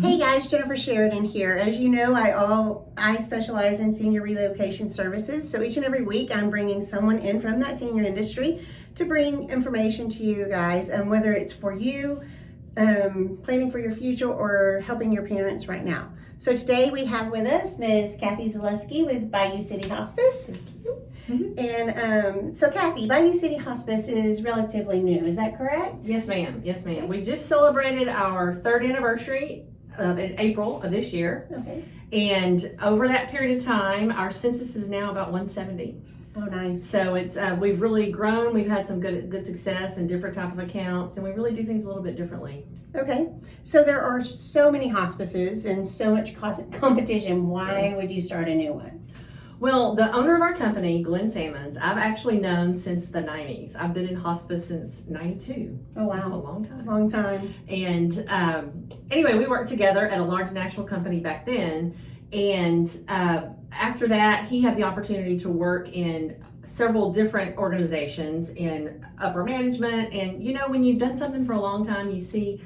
Hey guys, Jennifer Sheridan here. As you know, I specialize in senior relocation services. So each and every week I'm bringing someone in from that senior industry to bring information to you guys, and whether it's for you, planning for your future, or helping your parents right now. So today we have with us Ms. Kathy Zeleskey with Bayou City Hospice. And so Kathy, Bayou City Hospice is relatively new, is that correct? Yes, ma'am. Yes, ma'am. We just celebrated our 3rd anniversary in April of this year. Okay. And over that period of time, our census is now about 170. Oh, nice. So it's we've really grown. We've had some good success in different type of accounts, and we really do things a little bit differently. Okay. So there are so many hospices and so much competition. Why would you start a new one? Well, the owner of our company, Glenn Salmons, I've actually known since the 90s. I've been in hospice since 92. Oh, wow. That's a long time. It's a long time. And anyway, we worked together at a large national company back then. And after that, he had the opportunity to work in several different organizations in upper management. And, you know, when you've done something for a long time, you see,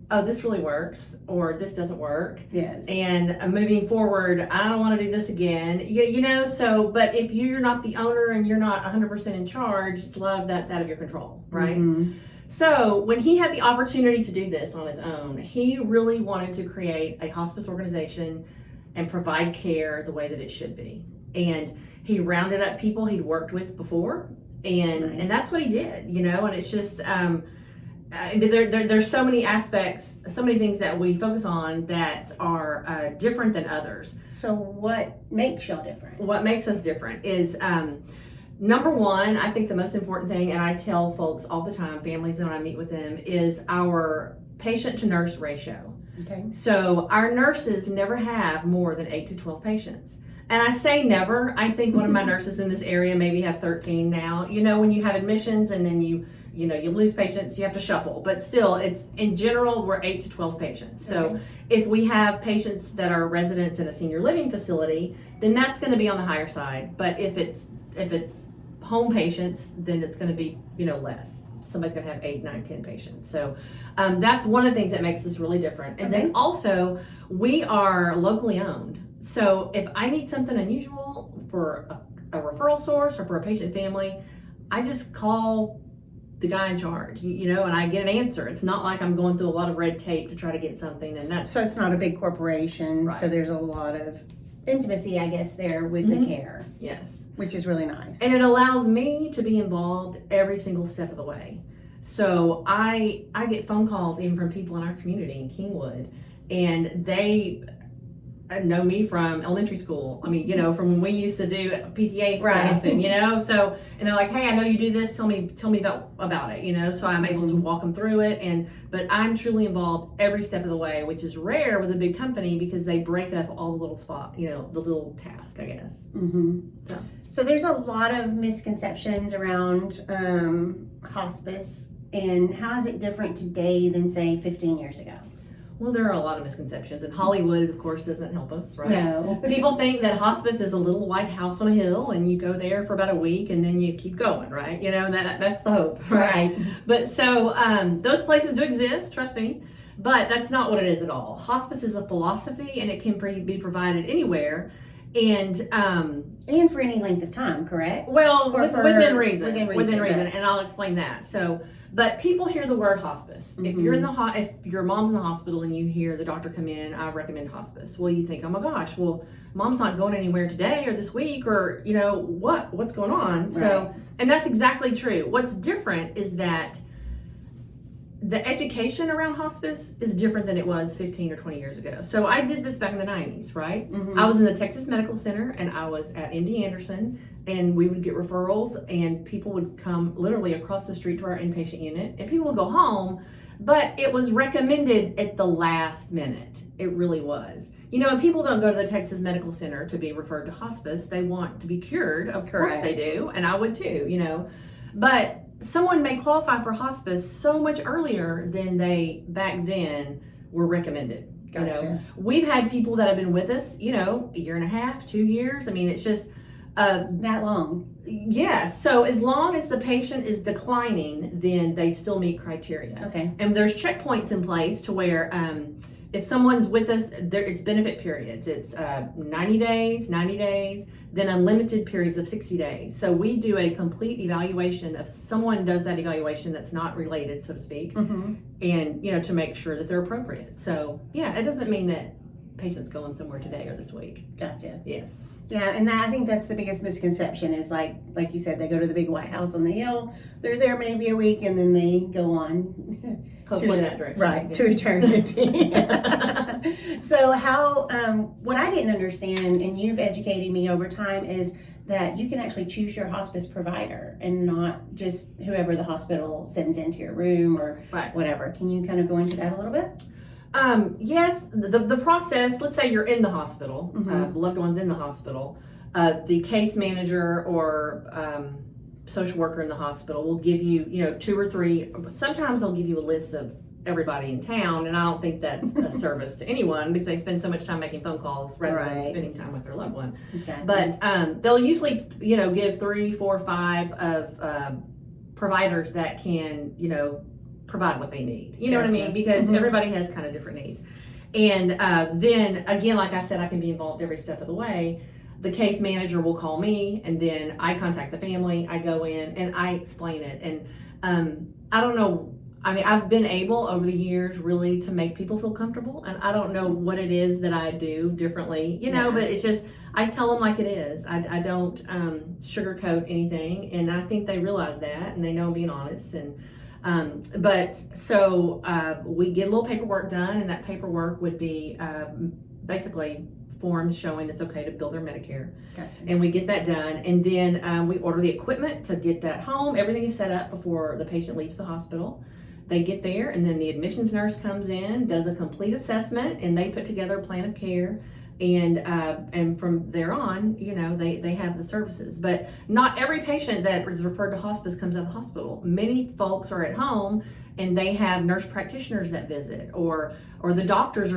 oh, this really works, or this doesn't work. Yes. And moving forward, I don't want to do this again. You know, so, but if you're not the owner and you're not 100% in charge, a lot of that's out of your control, right? Mm-hmm. So when he had the opportunity to do this on his own, he really wanted to create a hospice organization and provide care the way that it should be. And he rounded up people he'd worked with before, and that's what he did, you know, and it's just, there's so many aspects, so many things that we focus on that are different than others. So what makes y'all different? What makes us different is, number one, I think the most important thing, and I tell folks all the time, families when I meet with them, is our patient to nurse ratio. Okay. So our nurses never have more than 8 to 12 patients. And I say never. I think one of my nurses in this area maybe have 13 now. You know, when you have admissions and then you lose patients, you have to shuffle. But still, it's in general, we're 8 to 12 patients. So okay. If we have patients that are residents in a senior living facility, then that's going to be on the higher side. But if it's home patients, then it's going to be, less. Somebody's going to have 8, 9, 10 patients. So that's one of the things that makes this really different. And then also, we are locally owned. So if I need something unusual for a referral source or for a patient family, I just call the guy in charge, and I get an answer. It's not like I'm going through a lot of red tape to try to get something. And that's so it's not a big corporation. Right. So there's a lot of intimacy, I guess, there with the care. Yes. Which is really nice. And it allows me to be involved every single step of the way. So I get phone calls even from people in our community in Kingwood, and they know me from elementary school. I mean, from when we used to do PTA stuff, right. And and they're like, hey, I know you do this. Tell me about it. So I'm able to walk them through it. But I'm truly involved every step of the way, which is rare with a big company because they break up all the little the little task, I guess. Mm-hmm. So there's a lot of misconceptions around hospice, and how is it different today than say 15 years ago? Well, there are a lot of misconceptions, and Hollywood, of course, doesn't help us, right? No. People think that hospice is a little white house on a hill, and you go there for about a week, and then you keep going, right? That's the hope, right? But so those places do exist, trust me, but that's not what it is at all. Hospice is a philosophy, and it can be provided anywhere, and for any length of time, correct? Well, within reason, but... and I'll explain that. So. But people hear the word hospice. Mm-hmm. If you're if your mom's in the hospital and you hear the doctor come in, I recommend hospice. Well, you think, oh my gosh, well, mom's not going anywhere today or this week, or what's going on? Right. So, and that's exactly true. What's different is that the education around hospice is different than it was 15 or 20 years ago. So I did this back in the 90s, right? Mm-hmm. I was in the Texas Medical Center, and I was at MD Anderson, and we would get referrals, and people would come literally across the street to our inpatient unit, and people would go home, but it was recommended at the last minute. It really was. And people don't go to the Texas Medical Center to be referred to hospice. They want to be cured. Of course they do, and I would too, But someone may qualify for hospice so much earlier than they back then were recommended. Gotcha. We've had people that have been with us, a year and a half, 2 years. I mean, it's just that long. Yes. So as long as the patient is declining, then they still meet criteria. Okay. And there's checkpoints in place to where if someone's with us, it's benefit periods. It's 90 days, then unlimited periods of 60 days. So we do a complete evaluation. If someone does that evaluation that's not related, so to speak, and to make sure that they're appropriate. So yeah, it doesn't mean that patients going somewhere today or this week. Gotcha. Yes. Yeah, and I think that's the biggest misconception is like you said, they go to the big White House on the hill. They're there maybe a week and then they go on. Hopefully that direction. Right, to eternity. So how, what I didn't understand, and you've educated me over time, is that you can actually choose your hospice provider and not just whoever the hospital sends into your room or whatever. Can you kind of go into that a little bit? Yes, the process, let's say you're in the hospital, loved one's in the hospital, the case manager or social worker in the hospital will give you, 2 or 3, sometimes they'll give you a list of everybody in town, and I don't think that's a service to anyone because they spend so much time making phone calls rather than spending time with their loved one. Exactly. But they'll usually, give 3, 4, 5 of providers that can, provide what they need. You know what I mean? Because everybody has kind of different needs. And then again, like I said, I can be involved every step of the way. The case manager will call me and then I contact the family. I go in and I explain it. And I don't know. I mean, I've been able over the years really to make people feel comfortable. And I don't know what it is that I do differently, but it's just, I tell them like it is. I don't sugarcoat anything. And I think they realize that and they know I'm being honest. And we get a little paperwork done, and that paperwork would be basically forms showing it's okay to bill their Medicare. Gotcha. And we get that done, and then we order the equipment to get that home. Everything is set up before the patient leaves the hospital. They get there, and then the admissions nurse comes in, does a complete assessment, and they put together a plan of care. And from there on, they have the services. But not every patient that is referred to hospice comes out of the hospital. Many folks are at home and they have nurse practitioners that visit, or the doctors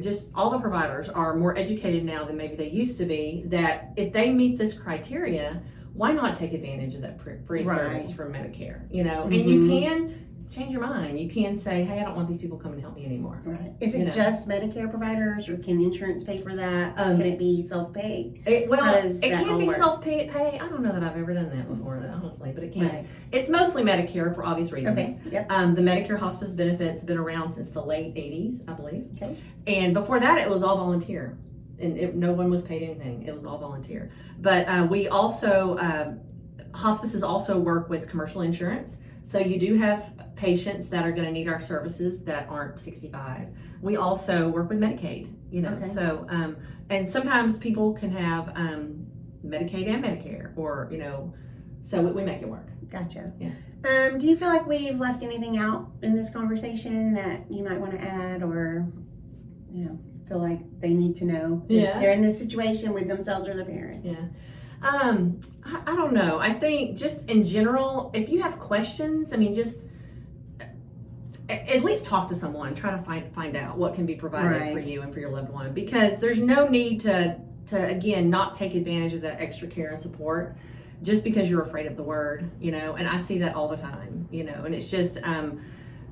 just all the providers are more educated now than maybe they used to be, that if they meet this criteria, why not take advantage of that free service from Medicare, and you can change your mind. You can say, hey, I don't want these people coming to help me anymore. Right. Is it just Medicare providers, or can insurance pay for that? Can it be self-paid? It can be self-pay. I don't know that I've ever done that before, honestly, but it can. Right. It's mostly Medicare for obvious reasons. Okay. Yep. The Medicare hospice benefits have been around since the late 80s, I believe. Okay. And before that, it was all volunteer. And no one was paid anything. It was all volunteer. But we also, hospices also work with commercial insurance. So you do have patients that are going to need our services that aren't 65. We also work with Medicaid, Okay. So, and sometimes people can have Medicaid and Medicare, or, so we make it work. Gotcha. Yeah. Do you feel like we've left anything out in this conversation that you might want to add, or, feel like they need to know if they're in this situation with themselves or their parents? Yeah. I don't know. I think just in general, if you have questions, just at least talk to someone. Try to find out what can be provided for you and for your loved one, because there's no need to again not take advantage of that extra care and support just because you're afraid of the word, And I see that all the time, And it's just it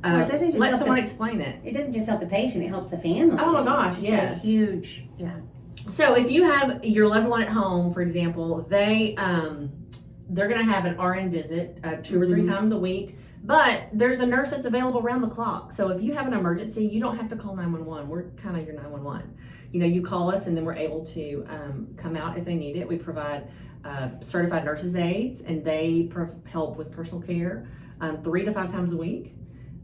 doesn't just let someone explain it. It doesn't just help the patient; it helps the family. Oh my gosh, yes, it's a huge, So if you have your loved one at home, for example, they're going to have an RN visit 2 or 3 times a week, but there's a nurse that's available around the clock. So if you have an emergency, you don't have to call 911. We're kind of your 911. You call us, and then we're able to come out if they need it. We provide certified nurses' aides, and they help with personal care 3 to 5 times a week.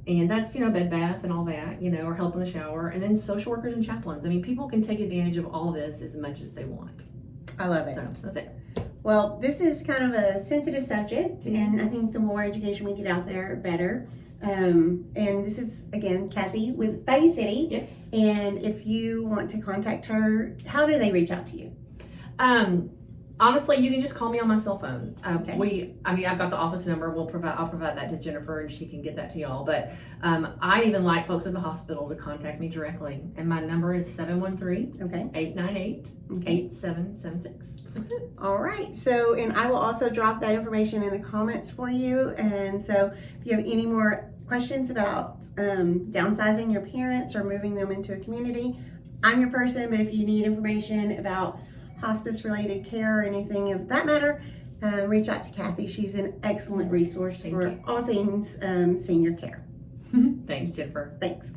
And that's, bed bath and all that, or help in the shower. And then social workers and chaplains. People can take advantage of all this as much as they want. I love it. So that's it. Well, this is kind of a sensitive subject, and I think the more education we get out there, better. And this is, again, Kathy with Bayou City. Yes. And if you want to contact her, how do they reach out to you? Honestly, you can just call me on my cell phone. Okay. I've got the office number. I'll provide that to Jennifer, and she can get that to y'all. But I even like folks at the hospital to contact me directly, and my number is 713-898-8776. That's it. All right. So, and I will also drop that information in the comments for you. And so, if you have any more questions about downsizing your parents or moving them into a community, I'm your person. But if you need information about hospice related care or anything of that matter, reach out to Kathy. She's an excellent resource Thank for you. all things senior care. Thanks, Jennifer. Thanks.